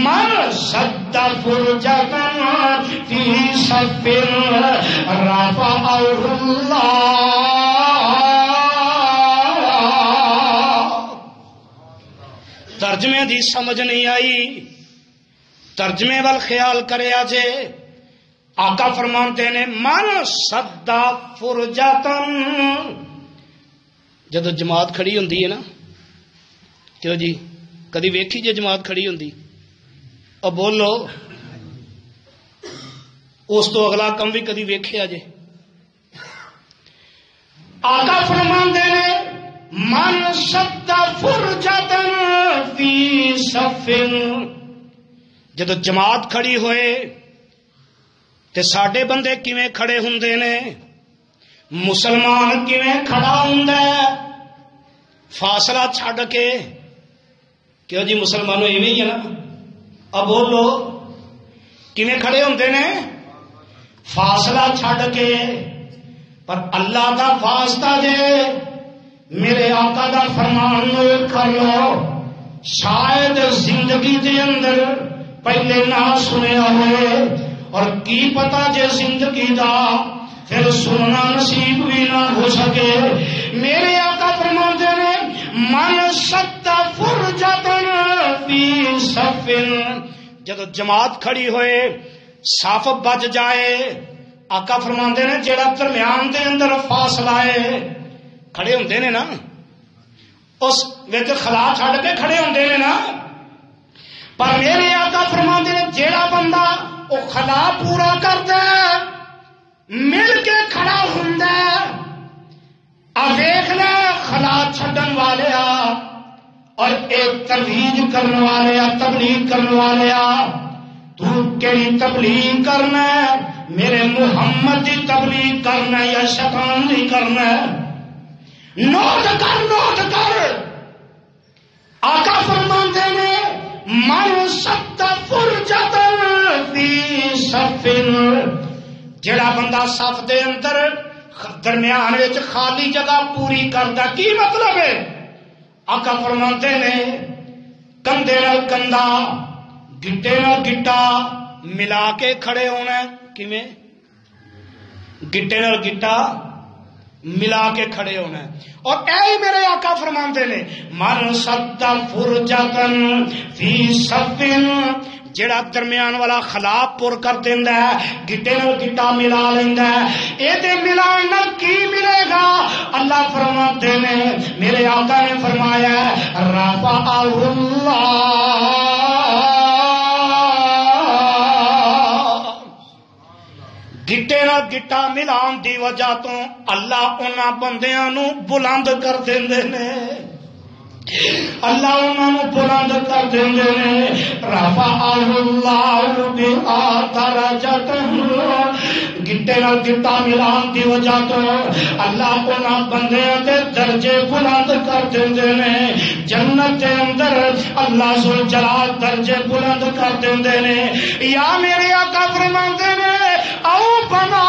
من سد فرجتن فی صف رفعہ اللہ. ترجمے دی سمجھ نہیں آئی, ترجمے وال خیال کرے آجے. آقا فرماتے نے من سدا فرجاتن. جدو جماعت کھڑی ہوندی ہے نا, کیوں جی کدی ویکھی جے جماعت کھڑی ہوندی, اور بولو اس تو اگلا کم بھی کدی ویکھیا جے. آقا فرماندے نے من سد فرجتن فی صف. جدو جماعت کھڑی ہوئے تے ساڈے بندے کیویں کھڑے ہوندے نے, مسلمان کیویں کھڑا ہوندا ہے فاصلہ چھڈ کے. کیوں جی مسلمانوں ایویں ہی ہے نا, اب بولو کیویں کھڑے ہوندے نے فاصلہ چھڈ کے. پر اللہ دا واسطہ جے میرے آقا دا فرمان نوٹ کر لو, شاید زندگی دے اندر پہلے نہ سنیا ہوئے, اور کی پتا جے زندگی دا پھر سننا نصیب بھی نہ ہو سکے. میرے آقا فرماتے نے من سد فرجتن فی صف. جدو جماعت کھڑی ہوئے صف بج جائے, آقا فرماندے نے جیڑا درمیان دے اندر فاصلہ ہے, کھڑے ہوندے نے نا اس وچ خلا چھڈ کے کھڑے ہوندے نے نا, پر میرے آقا فرماندے نے جیڑا بندہ او خلا پورا کردا ہے مل کے کھڑا ہوندا ہے. آ ویکھ لے خلا چھڈن والے اور ایک ترویج کرنے والے تبلیغ کرنے والے, تو کیڑی تبلیغ کرنا ہے, میرے محمد دی تبلیغ کرنا یا شیطان دی کرنا ہے؟ نوٹ کر نوٹ کر. آقا فرماندے نے من سد فرجتن فی صف. جڑا بندہ صف دے اندر درمیان وچ خالی جگہ پوری کردا, کی مطلب ہے؟ آقا فرماندے نے کندھے نال کندھا گٹے نال گٹا ملا کے کھڑے ہونا. کیویں؟ گٹے نال گٹا ملا کے کھڑے ہونا. اور اے میرے آقا فرماندے نے من سد فرجتن فی صف جڑا درمیان والا خلا پر کر دیندا ہے گٹے نال گٹا ملا لیندا ہے اے تے ملان نال کی ملے گا اللہ فرماتے نے میرے آقا نے فرمایا رفع اللہ گٹے نال گٹا ملان دی وجہ تو اللہ انہاں بندیاں نو بلند کر دیندے نے اللہ انہاں نو بلند کر دیندے نے رفع اللہ بها درجات گٹے نال گٹا ملان دی وجہ تو اللہ انہاں بندیاں دے درجے بلند کر دیندے نے جنت دے اندر اللہ ذل جلال درجے بلند کر دیندے نے یا میرے آقا فرماندے نے او بنا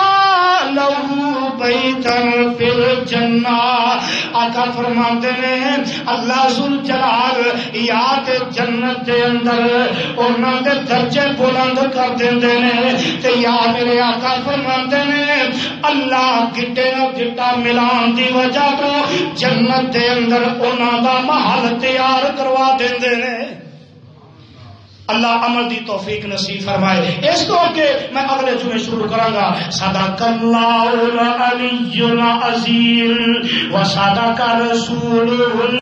لو بیتن فی الجنہ آقا فرماندے نے اللہ ذل جلال یاد جنت دے اندر انہاں دے درجے بلند کر دیندے نے تے یا میرے آقا فرماندے نے اللہ گٹے نال گٹا ملان دی وجہ تو جنت دے اندر انہاں دا محل تیار کروا دیندے نے اللہ عمل دی توفیق نصیب فرمائے اس کو کہ میں اگلے جمعے شروع کراں گا صدق اللہ العلی العظیم و صدق رسول